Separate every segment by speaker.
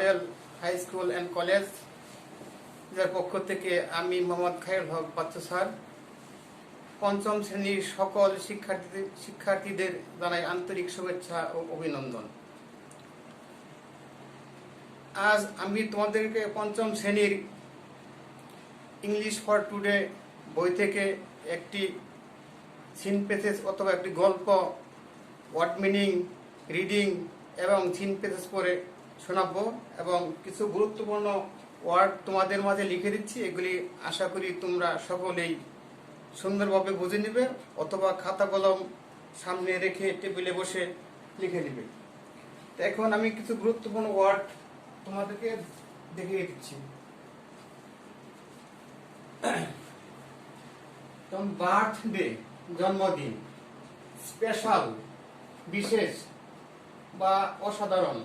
Speaker 1: Model high school and college এর পক্ষ থেকে আমি মোহাম্মদ খায়রুল হক বাচ্চু স্যার পঞ্চম শ্রেণীর সকল শিক্ষার্থীদের জানাই আন্তরিক শুভেচ্ছা ও অভিনন্দন। আজ আমি তোমাদেরকে পঞ্চম শ্রেণীর ইংলিশ ফর টুডে বই থেকে একটি সিন প্যাসেজ অথবা একটি গল্প ওয়ার্ড মিনিং, রিডিং এবং সিন প্যাসেজ পড়ে শোনাবো এবং কিছু গুরুত্বপূর্ণ ওয়ার্ড তোমাদের মাঝে লিখে দিচ্ছি। এগুলি আশা করি তোমরা সকলেই সুন্দরভাবে বুঝে নেবে অথবা খাতা কলম সামনে রেখে টেবিলে বসে লিখে নেবে। তো এখন আমি কিছু গুরুত্বপূর্ণ ওয়ার্ড তোমাদেরকে দেখিয়ে দিচ্ছি। বার্থডে জন্মদিন, স্পেশাল বিশেষ বা অসাধারণ,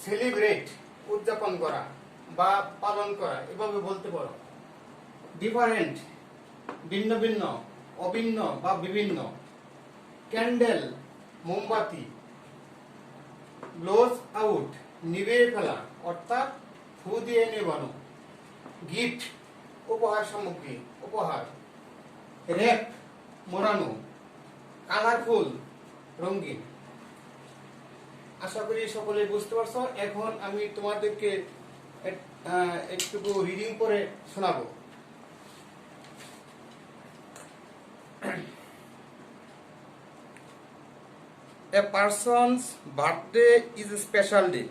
Speaker 1: সেলিব্রেট উদযাপন করা বা পালন করা এভাবে বলতে পারো। ডিফারেন্ট ভিন্ন ভিন্ন, অভিন্ন বা বিভিন্ন। ক্যান্ডেল মোমবাতি, ব্লোজ আউট নিভিয়ে ফেলা অর্থাৎ ফু দিয়ে নেবানো। গিফট উপহার সামগ্রী, উপহার। র্যাপ মোড়ানো, কালারফুল রঙিন। আশা করি সকলে বুঝতে পারছো। এখন আমি তোমাদেরকে একটু রিডিং করে শোনাবো। A person's birthday is a special day.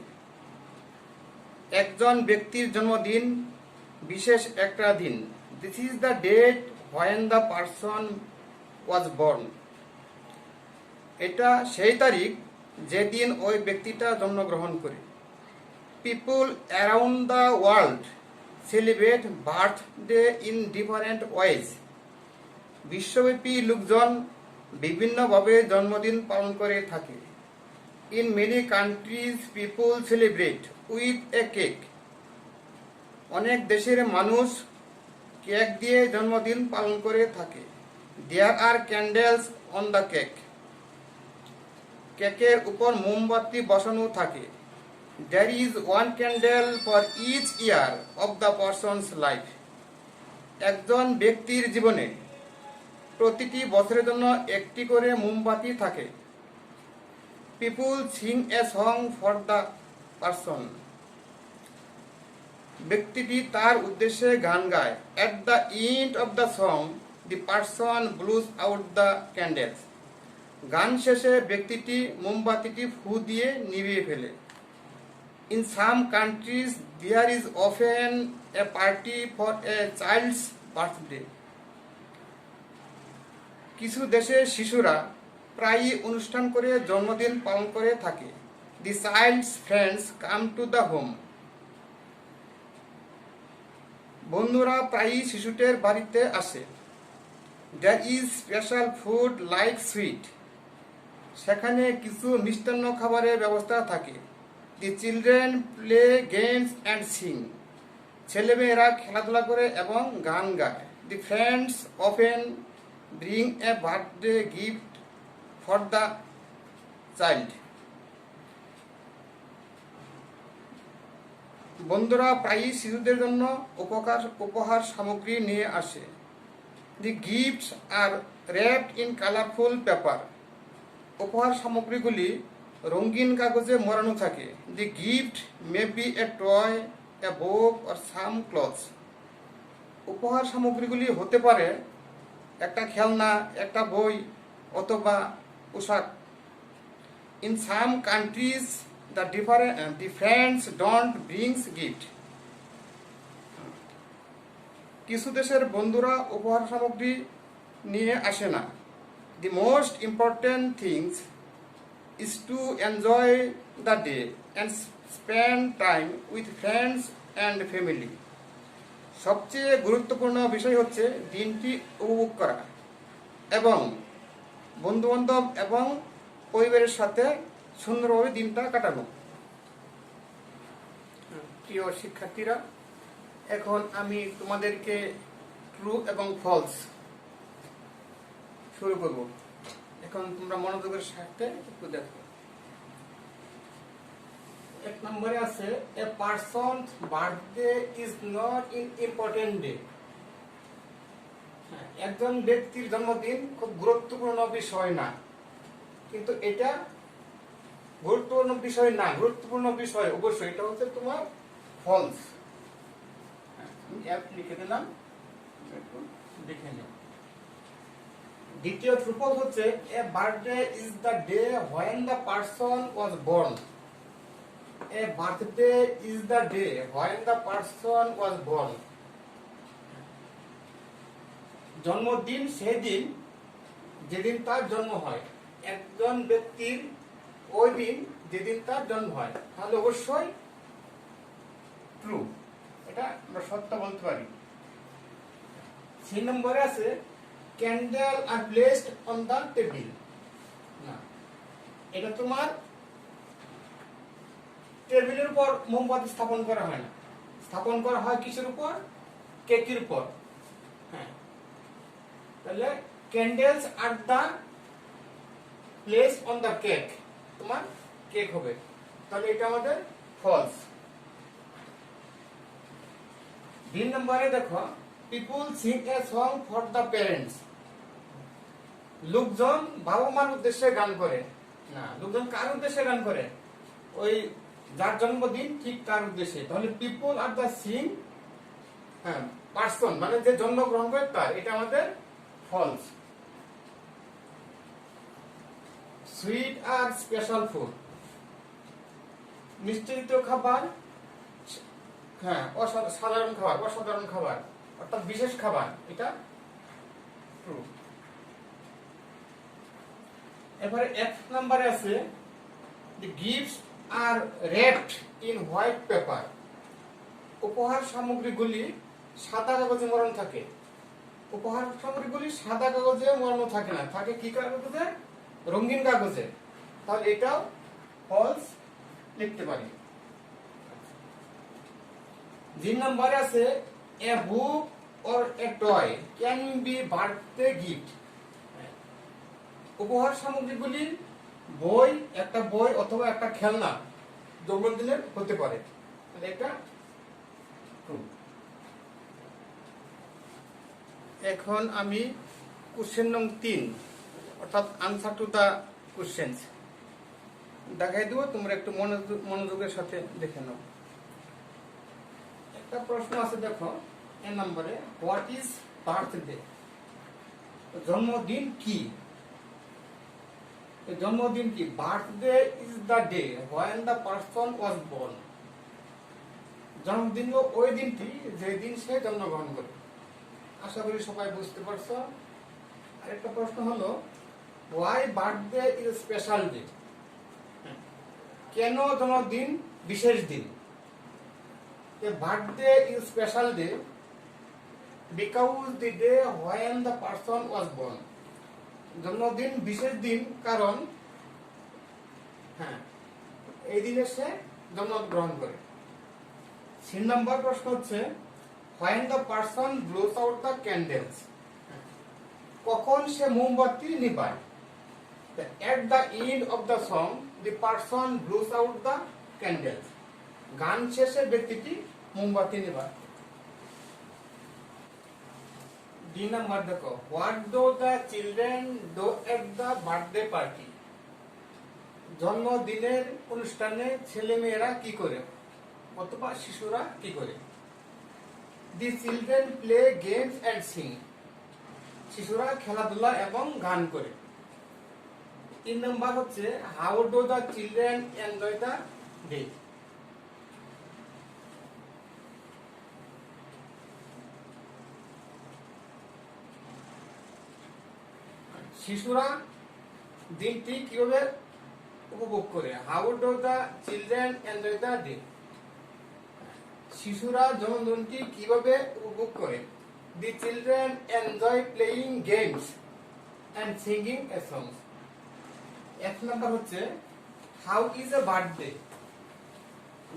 Speaker 1: একজন ব্যক্তির জন্মদিন বিশেষ একটা দিন। This is the date when the person was born. এটা সেই তারিখ যেদিন ওই ব্যক্তিটা জন্মগ্রহণ করে। People around the world celebrate birthday in different ways. বিশ্বব্যাপী লোকজন বিভিন্নভাবে জন্মদিন পালন করে থাকে। In many countries people celebrate with a cake. অনেক দেশের মানুষ কেক দিয়ে জন্মদিন পালন করে থাকে। There are candles on the cake. কেকের উপর মোমবাতি বসানো থাকে। There is one candle for each year of the person's life. একজন ব্যক্তির জীবনে প্রতিটি বছরের জন্য একটি করে মোমবাতি থাকে। People sing a song for the person. ব্যক্তিটি তার উদ্দেশ্যে গান গায়। At the end of the song, the person blows out the candles. গান শেষে ব্যক্তিটি মোমবাতিটি ফু দিয়ে নিভিয়ে ফেলে। In some countries, there is often a party for a child's birthday. কিছু দেশে শিশুরা প্রায়ই অনুষ্ঠান করে জন্মদিন পালন করে থাকে। The child's friends come to the home. বন্ধুরা প্রায়ই শিশুটির বাড়িতে আসে। There is special food like sweet. সেখানে কিছু মিষ্টান্ন খাবারের ব্যবস্থা থাকে। The children play games and sing. ছেলেমেয়েরা খেলাধুলা করে এবং গান গায়। The friends often bring a birthday gift for the child. বন্ধুরা প্রায়ই শিশুদের জন্য উপহার সামগ্রী নিয়ে আসে। The gifts are wrapped in colorful paper. উপহার সামগ্রীগুলি রঙিন কাগজে মোড়ানো থাকে। The gift may be a toy, a book or some clothes. উপহার সামগ্রীগুলি হতে পারে একটা খেলনা, একটা বই অথবা পোশাক। In some countries, the friends don't bring gift. কিছু দেশের বন্ধুরা উপহার সামগ্রী নিয়ে আসে না। The most important things is to enjoy the day and spend time with friends and family. সবচেয়ে গুরুত্বপূর্ণ বিষয় হচ্ছে দিনটি উপভোগ করা এবং বন্ধুবান্ধব এবং পরিবারের সাথে সুন্দরভাবে দিনটা কাটানো। প্রিয় শিক্ষার্থীরা, এখন আমি তোমাদেরকে ট্রু এবং ফলস শুরু করব। এখন তোমরা মনোযোগের সাথে একটু দেখো। এক নম্বরে আছে a person birthday is not in important day. একজন ব্যক্তির জন্মদিন খুব গুরুত্বপূর্ণ বিষয় না, কিন্তু এটা গুরুত্বপূর্ণ বিষয় না, গুরুত্বপূর্ণ বিষয় অবশ্যই। এটা হচ্ছে তোমার ফলস। লিখে দিলাম, দেখে নিও। দ্বিতীয় ট্রুপল হচ্ছে a birthday is the day when the person was born. A birthday is the day when the person was born. জন্মদিন সেই দিন যেদিন তার জন্ম হয়। একজন ব্যক্তির ওই দিন যেদিন তার জন্ম হয়, তাহলে অবশ্যই ট্রু, এটা আমরা সত্য বলতে পারি। 3 নম্বরে আছে candle R placed on the table. না, এটা তোমার টেবিলের উপর মোমবাতি স্থাপন করা হয় না, স্থাপন করা হয় কিসের উপর? কেকের উপর। হ্যাঁ, তাহলে candles are the place on the cake, তোমার কেক হবে। তাহলে এটা আমাদের ফলস। 3 নম্বরে দেখো people sing a song for the parents. লোকজন বাবা মার উদ্দেশ্যে গান করে। না, লোকজন কার উদ্দেশ্যে গান করে? ওই যার জন্মদিন ঠিক তার উদ্দেশ্যে। তাহলে পিপুল আর দ্য সিং, হ্যাঁ, পার্সন মানে যে জন্মগ্রহণ করে তার, এটা আমাদের ফলস। সুইট আর স্পেশাল ফুড, মিষ্টিযুক্ত খাবার, হ্যাঁ, সাধারণ খাবার, অসাধারণ খাবার, অর্থাৎ বিশেষ খাবার, এটা ট্রু। এবারে 1 নম্বরে আছে the gifts are wrapped in white paper। উপহার সামগ্রীগুলি সাদা কাগজে মোড়ানো থাকে। উপহার সামগ্রীগুলি সাদা কাগজে মোড়ানো থাকে না, থাকে কি কাগজে? রঙিন কাগজে। তাহলে এটাও ফলস লিখতে পারি। 3 নম্বরে আছে a book or a toy can be birthday gift. উপহার সামগ্রীগুলি বই, একটা বই অথবা একটা খেলনা জন্মদিনের হতে পারে। এটা ট্রু। এখন আমি কোশ্চেন নং 3 অর্থাৎ আনসার টু দা কোশ্চেন্স দেখাই দেবো, তোমরা একটু মনোযোগের সাথে দেখে নাও। একটা প্রশ্ন আছে, দেখো এ নম্বরে, হোয়াট ইজ বার্থডে? জন্মদিন কি? জন্মদিন কি? Birthday is the day when the person was born. জন্মদিন ওই দিনটি যেদিন সে জন্মগ্রহণ করে। আশা করি সবাই বুঝতে পারছো। আরেকটা প্রশ্ন হলো, why birthday is special day? কেন জন্মদিন বিশেষ দিন? Birthday is special day because the day when the person was born. জন্মদিন বিশেষ দিন কারণ, হ্যাঁ, এই দিনে সে জন্মগ্রহণ করে। 3 নম্বর প্রশ্ন হচ্ছে when the person blows out the candles, কখন সে মোমবাতি নিভায়? at the end of the song the person blows out the candles, গান শেষে ব্যক্তিটি মোমবাতি নিভায়। 2 নম্বর দেখো, what do the children do at the birthday party? জন্মদিনের অনুষ্ঠানে ছেলে মেয়েরা কি করে অথবা শিশুরা কি করে? The children play games and sing, শিশুরা খেলাধুলা এবং গান করে। 3 নম্বর হচ্ছে how do the children enjoy the day? শিশুরা দিনটি কিভাবে উপভোগ করে? How do the children enjoy the day? শিশুরা জন্মদিনটি কিভাবে উপভোগ করে? The children enjoy playing games and singing a songs. 1 নম্বর হচ্ছে হাউ ইজ এ বার্থডে?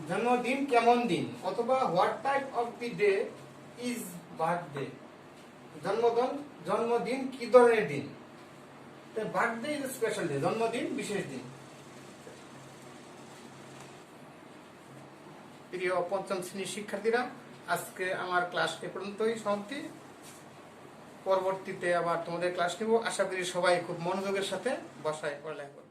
Speaker 1: জন্মদিন কেমন দিন, অথবা what type of the day is birthday? জন্মদিন কি ধরনের দিন? বার্থডে ইজ স্পেশাল ডে, জন্মদিন বিশেষ দিন। প্রিয় পঞ্চম শ্রেণীর শিক্ষার্থীরা, আজকে আমার ক্লাস এ পর্যন্তই সমাপ্তি। পরবর্তীতে আবার তোমাদের ক্লাস নেব। আশা করি সবাই খুব মনোযোগের সাথে বসায় পড়ালেখা করবে।